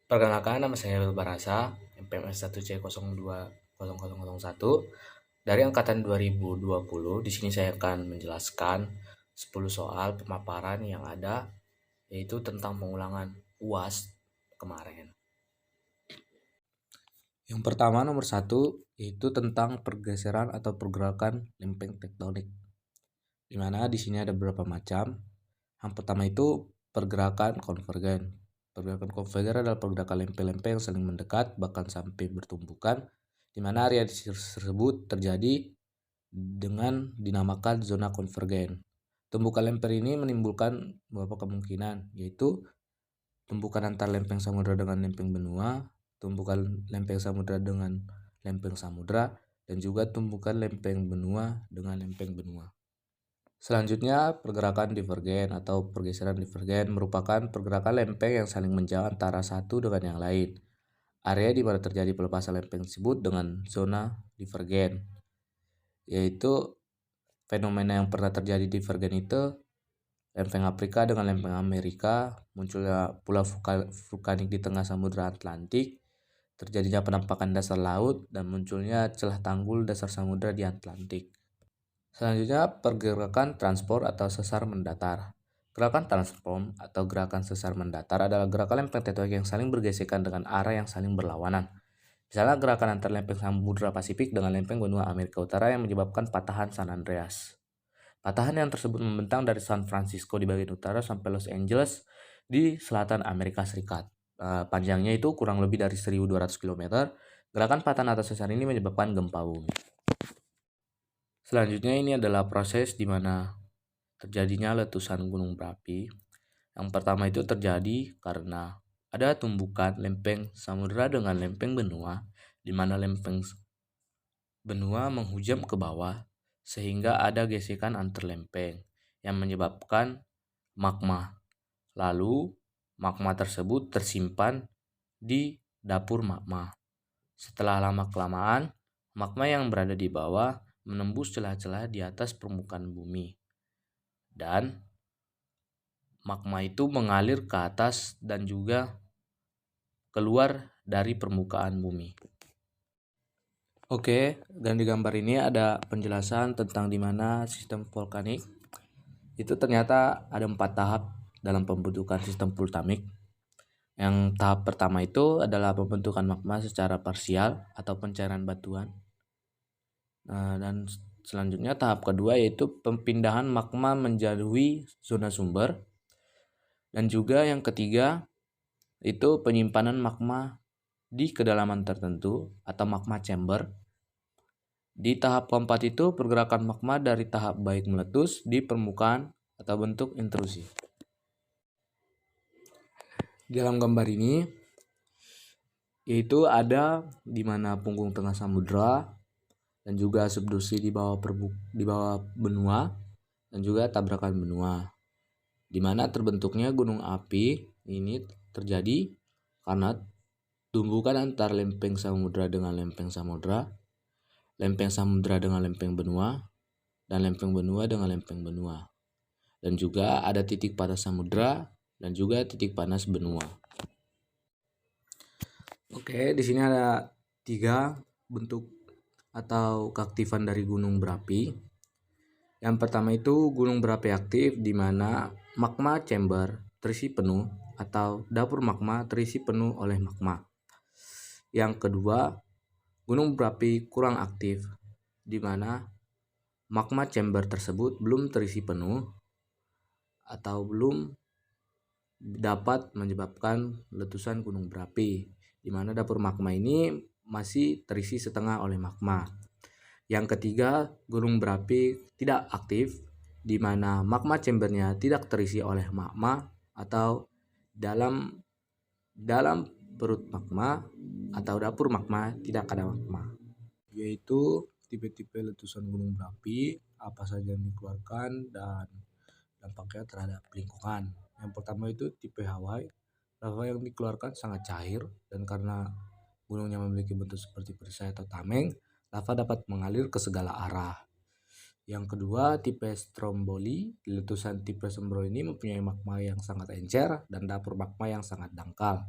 Perkenalkan, nama saya Barasa, MPMS 1C020001 dari angkatan 2020. Di sini saya akan menjelaskan 10 soal pemaparan yang ada, yaitu tentang pengulangan UAS kemarin. Yang pertama, nomor 1, yaitu tentang pergeseran atau pergerakan lempeng tektonik. Di mana di sini ada beberapa macam. Yang pertama itu pergerakan konvergen. Pergerakan konvergen adalah pergerakan lempeng-lempeng yang saling mendekat bahkan sampai bertumbukan, di mana area tersebut terjadi dengan dinamakan zona konvergen. Tumbukan lempeng ini menimbulkan beberapa kemungkinan, yaitu tumbukan antar lempeng samudra dengan lempeng benua, tumbukan lempeng samudra dengan lempeng samudra, dan juga tumbukan lempeng benua dengan lempeng benua. Selanjutnya, pergerakan divergen atau pergeseran divergen merupakan pergerakan lempeng yang saling menjauh antara satu dengan yang lain. Area di mana terjadi pelepasan lempeng disebut dengan zona divergen, yaitu fenomena yang pernah terjadi divergen itu lempeng Afrika dengan lempeng Amerika, munculnya pulau vulkanik di tengah Samudra Atlantik, terjadinya penampakan dasar laut, dan munculnya celah tanggul dasar samudra di Atlantik. Selanjutnya, pergerakan transport atau sesar mendatar. Gerakan transform atau gerakan sesar mendatar adalah gerakan lempeng tektonik yang saling bergesekan dengan arah yang saling berlawanan. Misalnya gerakan antar lempeng Samudra Pasifik dengan lempeng benua Amerika Utara yang menyebabkan patahan San Andreas. Patahan yang tersebut membentang dari San Francisco di bagian utara sampai Los Angeles di selatan Amerika Serikat. Panjangnya itu kurang lebih dari 1.200 km. Gerakan patahan atau sesar ini menyebabkan gempa bumi. Selanjutnya ini adalah proses di mana terjadinya letusan gunung berapi. Yang pertama itu terjadi karena ada tumbukan lempeng samudra dengan lempeng benua, di mana lempeng benua menghujam ke bawah sehingga ada gesekan antar lempeng yang menyebabkan magma. Lalu magma tersebut tersimpan di dapur magma. Setelah lama-kelamaan, magma yang berada di bawah menembus celah-celah di atas permukaan bumi. Dan magma itu mengalir ke atas dan juga keluar dari permukaan bumi. Oke, dan di gambar ini ada penjelasan tentang di mana sistem vulkanik itu ternyata ada 4 tahap dalam pembentukan sistem vulkanik. Yang tahap pertama itu adalah pembentukan magma secara parsial atau pencairan batuan. Dan selanjutnya tahap kedua yaitu pemindahan magma menjauhi zona sumber. Dan juga yang ketiga itu penyimpanan magma di kedalaman tertentu atau magma chamber. Di tahap keempat itu pergerakan magma dari tahap baik meletus di permukaan atau bentuk intrusi. Di dalam gambar ini yaitu ada di mana punggung tengah samudra dan juga subduksi di bawah benua dan juga tabrakan benua, di mana terbentuknya gunung api ini terjadi karena tumbukan antar lempeng samudra dengan lempeng samudra dengan lempeng benua, dan lempeng benua dengan lempeng benua, dan juga ada titik panas samudra dan juga titik panas benua. Oke, di sini ada 3 bentuk atau keaktifan dari gunung berapi. Yang pertama itu gunung berapi aktif di mana magma chamber terisi penuh atau dapur magma terisi penuh oleh magma. Yang kedua, gunung berapi kurang aktif di mana magma chamber tersebut belum terisi penuh atau belum dapat menyebabkan letusan gunung berapi, di mana dapur magma ini masih terisi setengah oleh magma. Yang ketiga, gunung berapi tidak aktif, di mana magma chambernya tidak terisi oleh magma atau dalam perut magma atau dapur magma tidak ada magma. Yaitu tipe-tipe letusan gunung berapi, apa saja yang dikeluarkan dan dampaknya terhadap lingkungan. Yang pertama itu tipe Hawaii. Lava yang dikeluarkan sangat cair, dan karena gunungnya memiliki bentuk seperti perisai atau tameng, lava dapat mengalir ke segala arah. Yang kedua, tipe Stromboli. Letusan tipe Stromboli ini mempunyai magma yang sangat encer dan dapur magma yang sangat dangkal,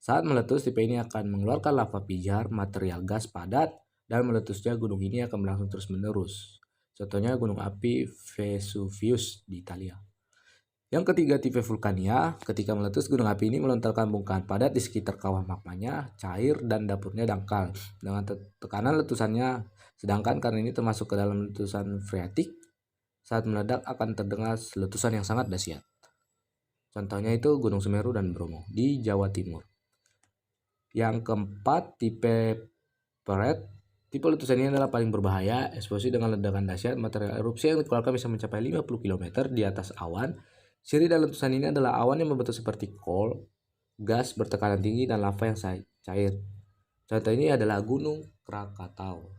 Saat meletus, tipe ini akan mengeluarkan lava pijar, material gas padat, dan meletusnya gunung ini akan berlangsung terus-menerus. Contohnya gunung api Vesuvius di Italia. Yang ketiga, tipe vulkania. Ketika meletus, gunung api ini melontarkan bongkahan padat di sekitar kawah magmanya, cair, dan dapurnya dangkal dengan tekanan letusannya. Sedangkan karena ini termasuk ke dalam letusan freatik, saat meledak akan terdengar letusan yang sangat dahsyat. Contohnya itu Gunung Semeru dan Bromo di Jawa Timur. Yang keempat, tipe Peret. Tipe letusan ini adalah paling berbahaya. Eksplosif dengan ledakan dahsyat, material erupsi yang dikeluarkan bisa mencapai 50 km di atas awan. Ciri dari letusan ini adalah awan yang membentuk seperti kol, gas bertekanan tinggi, dan lava yang cair. Contoh ini adalah Gunung Krakatau.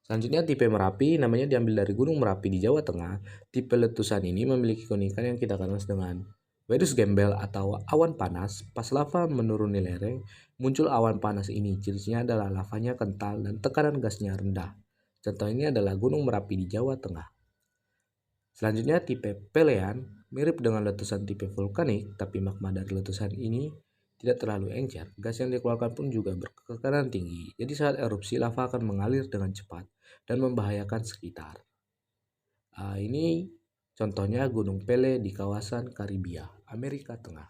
Selanjutnya tipe Merapi, namanya diambil dari Gunung Merapi di Jawa Tengah. Tipe letusan ini memiliki keunikan yang kita kenal dengan Wedus gembel atau awan panas. Pas lava menuruni lereng, muncul awan panas ini. Cirinya adalah lavanya kental dan tekanan gasnya rendah. Contoh ini adalah Gunung Merapi di Jawa Tengah. Selanjutnya tipe Pelean, mirip dengan letusan tipe vulkanik, tapi magma dari letusan ini tidak terlalu encer. Gas yang dikeluarkan pun juga bertekanan tinggi. Jadi saat erupsi, lava akan mengalir dengan cepat dan membahayakan sekitar. Ini contohnya Gunung Pele di kawasan Karibia, Amerika Tengah.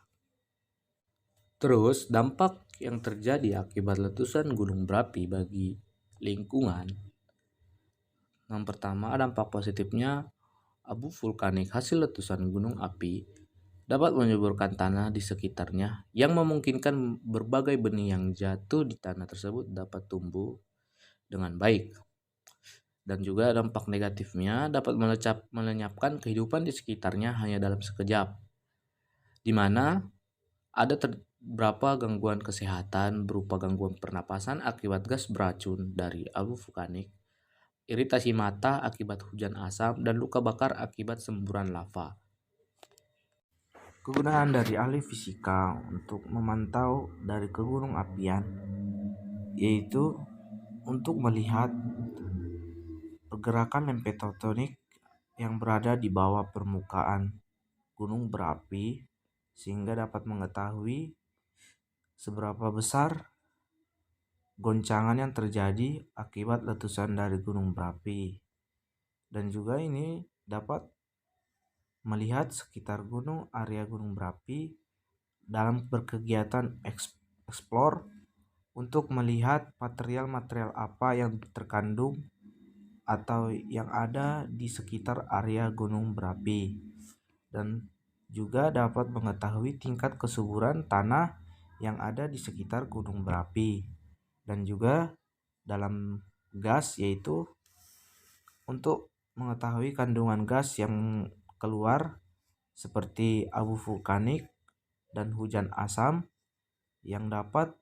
Terus, dampak yang terjadi akibat letusan gunung berapi bagi lingkungan. Yang pertama, dampak positifnya, abu vulkanik hasil letusan gunung api dapat menyuburkan tanah di sekitarnya yang memungkinkan berbagai benih yang jatuh di tanah tersebut dapat tumbuh dengan baik. Dan juga dampak negatifnya dapat melenyapkan kehidupan di sekitarnya hanya dalam sekejap, di mana ada beberapa gangguan kesehatan berupa gangguan pernapasan akibat gas beracun dari abu vulkanik, iritasi mata akibat hujan asam, dan luka bakar akibat semburan lava. Kegunaan dari ahli fisika untuk memantau dari gunung apian yaitu untuk melihat pergerakan lempeng tektonik yang berada di bawah permukaan gunung berapi sehingga dapat mengetahui seberapa besar goncangan yang terjadi akibat letusan dari gunung berapi. Dan juga ini dapat melihat sekitar gunung, area gunung berapi dalam berkegiatan explore untuk melihat material-material apa yang terkandung atau yang ada di sekitar area gunung berapi, dan juga dapat mengetahui tingkat kesuburan tanah yang ada di sekitar gunung berapi, dan juga dalam gas yaitu untuk mengetahui kandungan gas yang keluar seperti abu vulkanik dan hujan asam yang dapat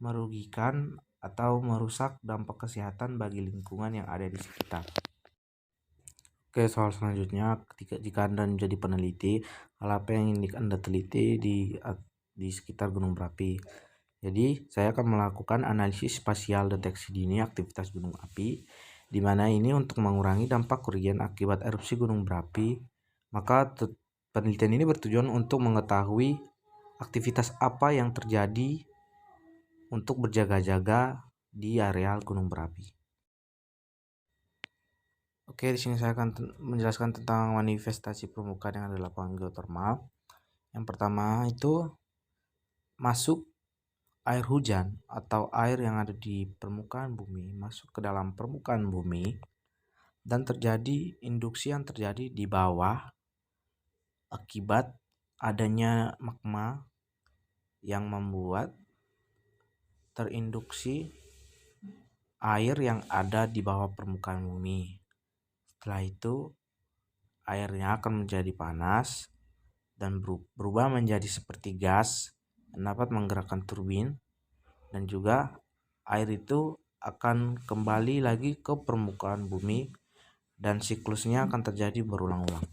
merugikan atau merusak dampak kesehatan bagi lingkungan yang ada di sekitar. Oke, soal selanjutnya, jika Anda menjadi peneliti, hal apa yang ingin Anda teliti di sekitar gunung berapi? Jadi, saya akan melakukan analisis spasial deteksi dini aktivitas gunung api, di mana ini untuk mengurangi dampak kerugian akibat erupsi gunung berapi. Maka penelitian ini bertujuan untuk mengetahui aktivitas apa yang terjadi untuk berjaga-jaga di areal gunung berapi. Oke, di sini saya akan menjelaskan tentang manifestasi permukaan yang ada di lapangan geotermal. Yang pertama itu masuk air hujan atau air yang ada di permukaan bumi masuk ke dalam permukaan bumi, dan terjadi induksi yang terjadi di bawah akibat adanya magma yang membuat terinduksi air yang ada di bawah permukaan bumi. Setelah itu airnya akan menjadi panas dan berubah menjadi seperti gas dan dapat menggerakkan turbin, dan juga air itu akan kembali lagi ke permukaan bumi dan siklusnya akan terjadi berulang-ulang.